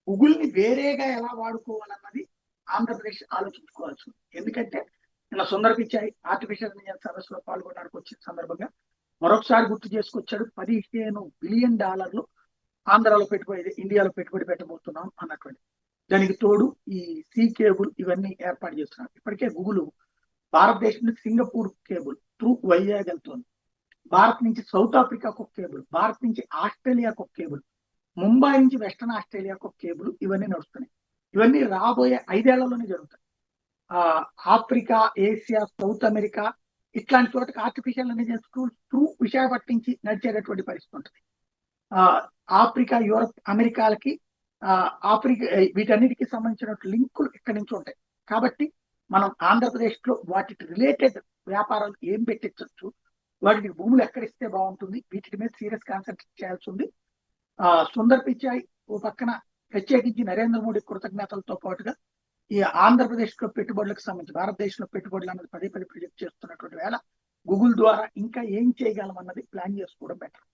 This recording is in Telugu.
గూగుల్ ని వేరేగా ఎలా వాడుకోవాలన్నది ఆంధ్రప్రదేశ్ ఆలోచించుకోవాల్సి ఉంది. ఎందుకంటే నిన్న సుందర్ పిచాయ్ ఆర్టిఫిషియల్ ఇంటెలిజెన్స్ సదస్సులో పాల్గొనడానికి వచ్చిన సందర్భంగా మరొకసారి గుర్తు చేసుకొచ్చాడు. $15 బిలియన్ ఆంధ్రాలో పెట్టుబడి, ఇండియాలో పెట్టుబడి పెట్టబోతున్నాం అన్నటువంటి. దానికి తోడు ఈ సీ కేబుల్ ఇవన్నీ ఏర్పాటు చేస్తున్నారు. ఇప్పటికే గూగుల్ భారతదేశం నుంచి సింగపూర్ కేబుల్ త్రూ వైజాగ్ వెళ్తుంది. భారత్ నుంచి సౌత్ ఆఫ్రికాకు ఒక కేబుల్, భారత్ నుంచి ఆస్ట్రేలియాకు ఒక కేబుల్, ముంబై నుంచి వెస్టర్న్ ఆస్ట్రేలియాకు ఒక కేబుల్, ఇవన్నీ నడుస్తున్నాయి. ఇవన్నీ రాబోయే 5 ఏళ్లలోనే జరుగుతాయి. ఆఫ్రికా, ఏసియా, సౌత్ అమెరికా ఇట్లాంటి చోటకి artificial intelligence tools through Visakhapatnam నుంచి నడిచేటటువంటి పరిస్థితి ఉంటుంది. ఆఫ్రికా, యూరప్, అమెరికాలకి ఆఫ్రికా వీటన్నిటికీ సంబంధించిన లింకులు ఇక్కడి నుంచి ఉంటాయి. కాబట్టి మనం ఆంధ్రప్రదేశ్ లో వాటికి రిలేటెడ్ వ్యాపారాలు ఏం పెట్టించవచ్చు, వాటికి భూములు ఎక్కడిస్తే బాగుంటుంది, వీటి మీద సీరియస్ కాన్సన్ట్రేట్ చేయాల్సి ఉంది. సుందర్ పిచాయ్ ఓ పక్కన ప్రత్యేకించి నరేంద్ర మోడీ కృతజ్ఞతలతో పాటుగా ఈ ఆంధ్రప్రదేశ్ లో పెట్టుబడులకు సంబంధించి భారతదేశంలో పెట్టుబడులు అన్నది పదే పదే ప్రొజెక్ట్ చేస్తున్నటువంటి వేళ గూగుల్ ద్వారా ఇంకా ఏం చేయగలం అన్నది ప్లాన్ చేసుకోవడం బెటర్.